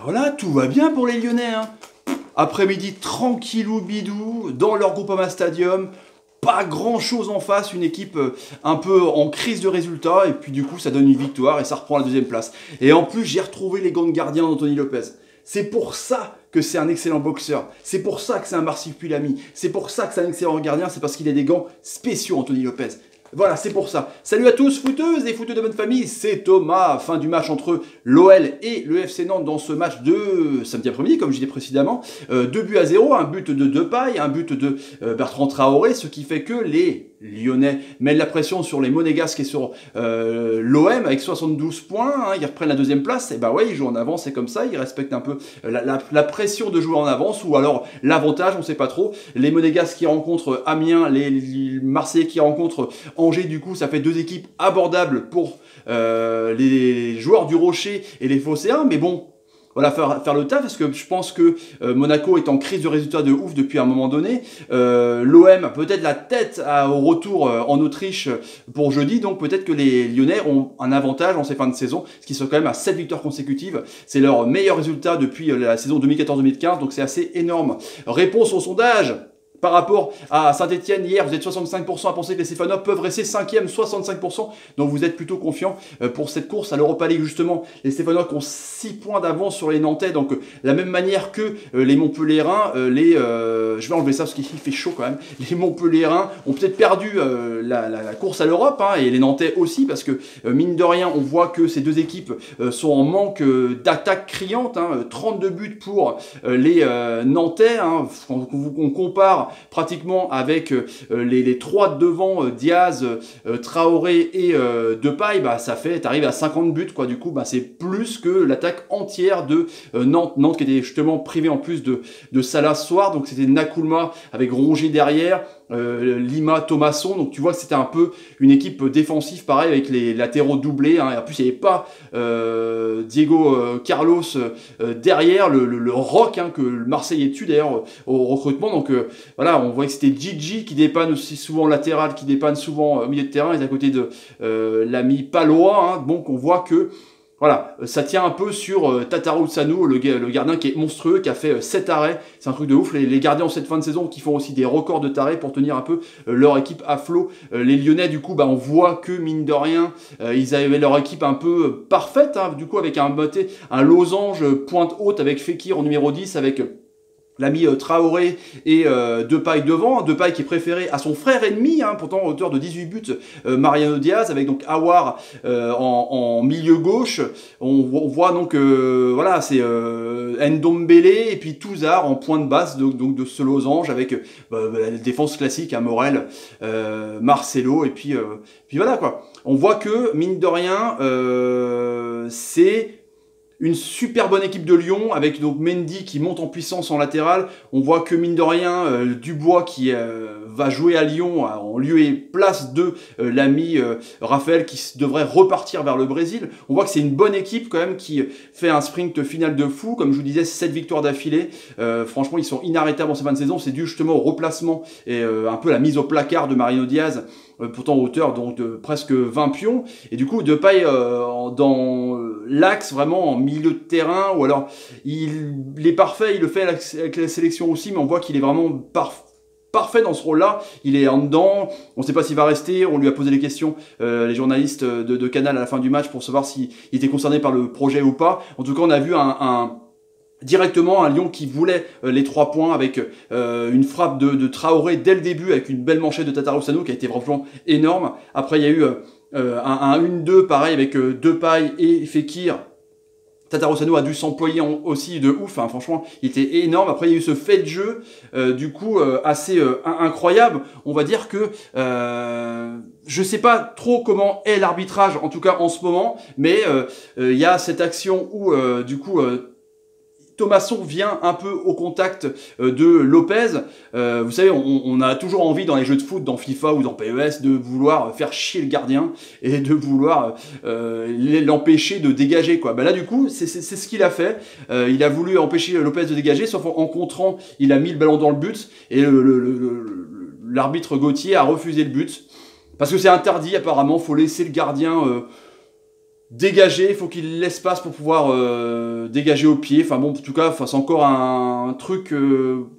Voilà, tout va bien pour les Lyonnais, hein. Après-midi tranquillou bidou, dans leur Groupama Stadium, pas grand-chose en face, une équipe un peu en crise de résultats, et puis du coup ça donne une victoire et ça reprend la deuxième place. Et en plus j'ai retrouvé les gants de gardien d'Anthony Lopez. C'est pour ça que c'est un excellent boxeur, c'est pour ça que c'est un marsupilami, c'est pour ça que c'est un excellent gardien, c'est parce qu'il a des gants spéciaux Anthony Lopez. Voilà, c'est pour ça. Salut à tous, footeuses et footeux de bonne famille, c'est Thomas. Fin du match entre l'OL et le FC Nantes dans ce match de samedi après-midi, comme je disais précédemment. 2 buts à 0, un but de Depay, un but de Bertrand Traoré, ce qui fait que les Lyonnais mettent la pression sur les Monégasques et sur l'OM avec 72 points. Hein, ils reprennent la deuxième place. Et bah ouais, ils jouent en avance, c'est comme ça. Ils respectent un peu la pression de jouer en avance ou alors l'avantage, on sait pas trop. Les Monégasques qui rencontrent Amiens, les Marseillais qui rencontrent Angers, du coup, ça fait deux équipes abordables pour les joueurs du Rocher et les Phocéens. Mais bon, voilà, faire le taf, parce que je pense que Monaco est en crise de résultats de ouf depuis un moment donné. L'OM a peut-être la tête au retour en Autriche pour jeudi, donc peut-être que les Lyonnais ont un avantage en ces fins de saison, ce qui sont quand même à 7 victoires consécutives. C'est leur meilleur résultat depuis la saison 2014-2015, donc c'est assez énorme. Réponse au sondage. Par rapport à Saint-Etienne, hier, vous êtes 65% à penser que les Stéphanois peuvent rester 5e, 65%. Donc vous êtes plutôt confiant pour cette course à l'Europa League, justement. Les Stéphanois qui ont 6 points d'avance sur les Nantais. Donc la même manière que les Montpelliérains, je vais enlever ça parce qu'il fait chaud quand même. Les Montpelliérains ont peut-être perdu la course à l'Europe, hein, et les Nantais aussi, parce que mine de rien, on voit que ces deux équipes sont en manque d'attaque criante. Hein, 32 buts pour les Nantais. Hein, on compare pratiquement avec les trois devant, Diaz, Traoré et Depay, bah ça fait, t'arrives à 50 buts quoi. Du coup, bah c'est plus que l'attaque entière de Nantes. Nantes qui était justement privée en plus de Salah ce soir. Donc c'était Nakoulma avec Rongier derrière. Lima, Thomasson, donc tu vois que c'était un peu une équipe défensive, pareil avec les latéraux doublés, hein. Et en plus il n'y avait pas Diego Carlos derrière, le rock, hein, que le Marseille tue d'ailleurs au recrutement, donc voilà, on voit que c'était Gigi qui dépanne aussi souvent latéral, qui dépanne souvent au milieu de terrain, et à côté de l'ami Palois, hein. Donc on voit que voilà, ça tient un peu sur Tataru Sanou, le gardien qui est monstrueux, qui a fait 7 arrêts. C'est un truc de ouf. Les gardiens en cette fin de saison qui font aussi des records de tarés pour tenir un peu leur équipe à flot. Les Lyonnais, du coup, bah, on voit que, mine de rien, ils avaient leur équipe un peu parfaite, hein, du coup, avec un losange pointe haute avec Fekir en numéro 10, avec l'ami Traoré et Depay devant. Depay qui est préféré à son frère ennemi, hein, pourtant auteur de 18 buts, Mariano Diaz, avec donc Aouar en milieu gauche. On voit donc, voilà, c'est Ndombele et puis Touzard en point de basse donc de ce losange, avec la défense classique, hein, Morel, Marcelo, et puis voilà quoi. On voit que, mine de rien, c'est une super bonne équipe de Lyon, avec donc Mendy qui monte en puissance en latéral. On voit que, mine de rien, Dubois qui va jouer à Lyon en lieu et place de l'ami Raphaël, qui devrait repartir vers le Brésil. On voit que c'est une bonne équipe quand même qui fait un sprint final de fou. Comme je vous disais, 7 victoires d'affilée. Franchement, ils sont inarrêtables en cette fin de saison. C'est dû justement au replacement et un peu la mise au placard de Mariano Diaz, pourtant hauteur donc de presque 20 pions, et du coup Depay dans l'axe, vraiment en milieu de terrain, ou alors il est parfait, il le fait avec la sélection aussi, mais on voit qu'il est vraiment parfait dans ce rôle-là. Il est en dedans, on ne sait pas s'il va rester, on lui a posé des questions, les journalistes de Canal à la fin du match, pour savoir s'il était concerné par le projet ou pas. En tout cas, on a vu directement un Lyon qui voulait les 3 points, avec une frappe de Traoré dès le début, avec une belle manchette de Tataru Sanou qui a été vraiment énorme. Après il y a eu un 1-2 pareil avec Depay et Fekir. Tataru Sanou a dû s'employer aussi de ouf, hein, franchement il était énorme. Après il y a eu ce fait de jeu du coup assez incroyable. On va dire que je sais pas trop comment est l'arbitrage, en tout cas en ce moment, mais il y a cette action où du coup Thomasson vient un peu au contact de Lopez. Vous savez, on a toujours envie dans les jeux de foot, dans FIFA ou dans PES, de vouloir faire chier le gardien et de vouloir l'empêcher de dégager, quoi. Ben là, du coup, c'est ce qu'il a fait. Il a voulu empêcher Lopez de dégager, sauf en contrant, il a mis le ballon dans le but, et l'arbitre Gauthier a refusé le but. Parce que c'est interdit, apparemment, faut laisser le gardien dégager, il faut qu'il laisse l'espace pour pouvoir dégager au pied. Enfin bon, en tout cas, c'est encore un truc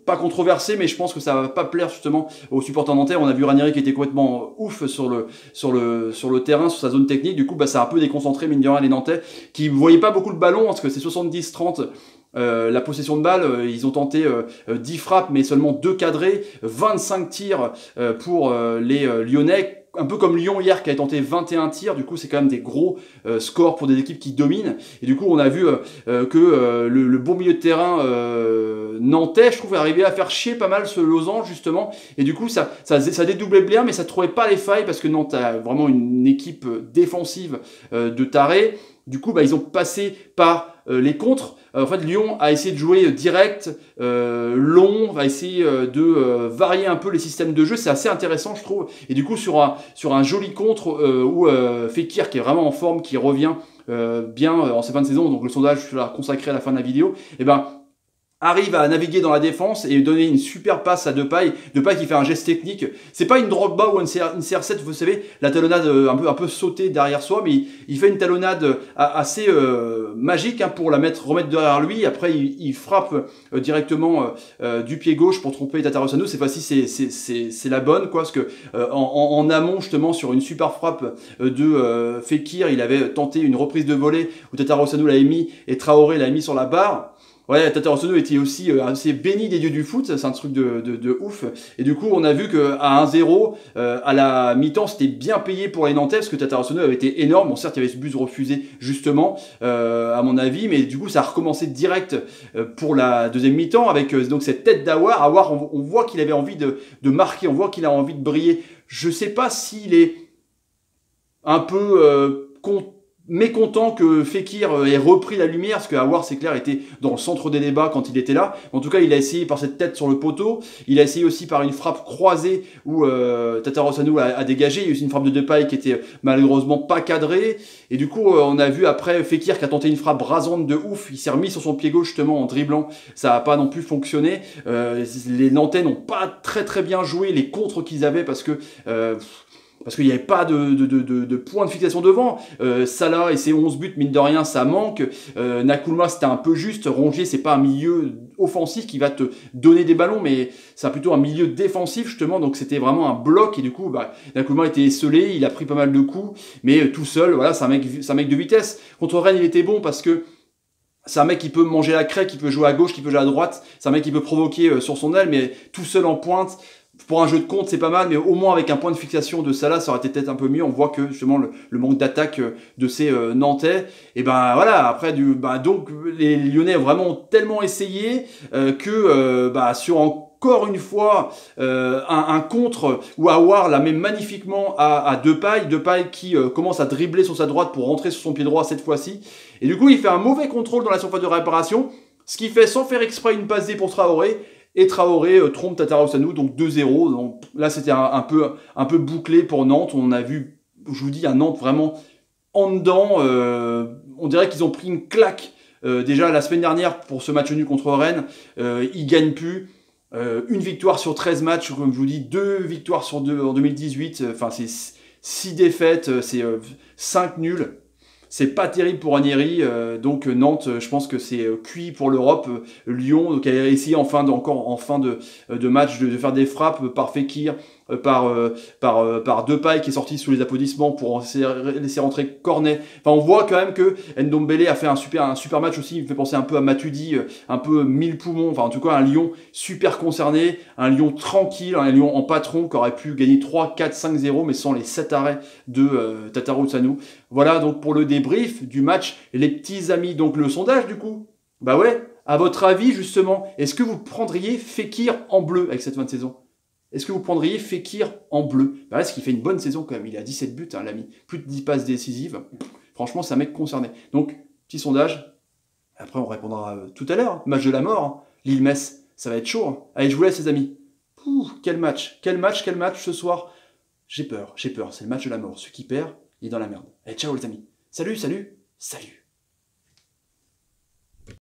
pas controversé, mais je pense que ça va pas plaire justement aux supporters nantais. On a vu Ranieri qui était complètement ouf sur le terrain, sur sa zone technique. Du coup, bah, ça a un peu déconcentré, mine de rien, les Nantais qui ne voyaient pas beaucoup le ballon, parce que c'est 70-30. La possession de balle, ils ont tenté 10 frappes, mais seulement 2 cadrés, 25 tirs pour les Lyonnais. Un peu comme Lyon hier qui a tenté 21 tirs, du coup c'est quand même des gros scores pour des équipes qui dominent. Et du coup on a vu que le bon milieu de terrain nantais, je trouve, arrivait à faire chier pas mal ce losange justement. Et du coup ça dédoublait bien, mais ça trouvait pas les failles parce que Nantes a vraiment une équipe défensive de tarés. Du coup bah, ils ont passé par les contres. En fait, Lyon a essayé de jouer direct, long, va essayer de varier un peu les systèmes de jeu. C'est assez intéressant, je trouve. Et du coup, sur un joli contre où Fekir, qui est vraiment en forme, qui revient bien en ces fins de saison, donc le sondage, je l'ai consacré à la fin de la vidéo, et ben arrive à naviguer dans la défense et donner une super passe à Depay. Depay qui fait un geste technique. C'est pas une Drogba ou une CR7, vous savez, la talonnade un peu sautée derrière soi, mais il fait une talonnade assez magique hein, pour remettre derrière lui. Après, il frappe directement du pied gauche pour tromper Tatarusanu. Cette fois-ci, c'est la bonne, quoi, parce que en amont, justement, sur une super frappe de Fekir, il avait tenté une reprise de volée où Tatarusanu l'avait mis et Traoré l'avait mis sur la barre. Ouais, Tatarusanu était aussi assez béni des dieux du foot, c'est un truc de ouf. Et du coup, on a vu qu'à 1-0, à la mi-temps, c'était bien payé pour les Nantais, parce que Tatarusanu avait été énorme. Bon, certes, il y avait ce but refusé, justement, à mon avis, mais du coup, ça a recommencé direct pour la deuxième mi-temps, avec donc cette tête d'Aouar. Aouar, on voit qu'il avait envie de marquer, on voit qu'il a envie de briller. Je sais pas s'il est un peu mécontent que Fekir ait repris la lumière, parce que Aouar, c'est clair, était dans le centre des débats quand il était là. En tout cas, il a essayé par cette tête sur le poteau. Il a essayé aussi par une frappe croisée où Tatarusanu a dégagé. Il y a eu aussi une frappe de Depay qui était malheureusement pas cadrée. Et du coup, on a vu après Fekir qui a tenté une frappe rasante de ouf. Il s'est remis sur son pied gauche justement en dribblant. Ça n'a pas non plus fonctionné. Les Nantais n'ont pas très bien joué les contres qu'ils avaient parce qu'il n'y avait pas de point de fixation devant. Salah et ses 11 buts, mine de rien, ça manque. Nakoulma, c'était un peu juste. Rongier, c'est pas un milieu offensif qui va te donner des ballons, mais c'est plutôt un milieu défensif, justement. Donc c'était vraiment un bloc. Et du coup, bah, Nakoulma était esselé, il a pris pas mal de coups. Mais tout seul, voilà, c'est un mec de vitesse. Contre Rennes, il était bon parce que c'est un mec qui peut manger la craie, qui peut jouer à gauche, qui peut jouer à droite. C'est un mec qui peut provoquer sur son aile, mais tout seul en pointe. Pour un jeu de compte, c'est pas mal, mais au moins avec un point de fixation de Salah, ça aurait été peut-être un peu mieux. On voit que justement le manque d'attaque de ces Nantais. Et ben voilà, après donc les Lyonnais ont vraiment tellement essayé que sur encore une fois un contre où Aouar la met magnifiquement à Depay qui commence à dribbler sur sa droite pour rentrer sur son pied droit cette fois-ci. Et du coup, il fait un mauvais contrôle dans la surface de réparation, ce qui fait sans faire exprès une passe D pour Traoré. Et Traoré trompe Tatarusanu, donc 2-0. Donc là, c'était un peu bouclé pour Nantes. On a vu, je vous dis, un Nantes vraiment en dedans. On dirait qu'ils ont pris une claque déjà la semaine dernière pour ce match nul contre Rennes. Ils gagnent plus. Une victoire sur 13 matchs, comme je vous dis, 2 victoires sur 2 en 2018. Enfin, c'est 6 défaites, c'est 5 nuls. C'est pas terrible pour Ranieri, donc Nantes, je pense que c'est cuit pour l'Europe. Lyon, qui a essayé en fin de match de faire des frappes par Fekir, par Depay qui est sorti sous les applaudissements pour laisser rentrer Cornet. Enfin, on voit quand même que Ndombele a fait un super match aussi. Il me fait penser un peu à Matuidi, un peu 1000 poumons. Enfin, en tout cas, un Lyon super concerné, un Lyon tranquille, un Lyon en patron qui aurait pu gagner 3, 4, 5-0, mais sans les 7 arrêts de Tatarusanu. Voilà donc pour le débrief du match. Les petits amis, donc le sondage du coup. Bah ouais, à votre avis justement, est-ce que vous prendriez Fekir en bleu avec cette fin de saison? Est-ce que vous prendriez Fekir en bleu? Bah là, ce qui fait une bonne saison quand même. Il a 17 buts, hein, l'ami. Plus de 10 passes décisives. Franchement, c'est un mec concerné. Donc, petit sondage. Après, on répondra tout à l'heure. Match de la mort. Hein. Lille-Metz, ça va être chaud. Hein. Allez, je vous laisse les amis. Quel match ce soir. J'ai peur. C'est le match de la mort. Celui qui perd, il est dans la merde. Allez, ciao les amis. Salut.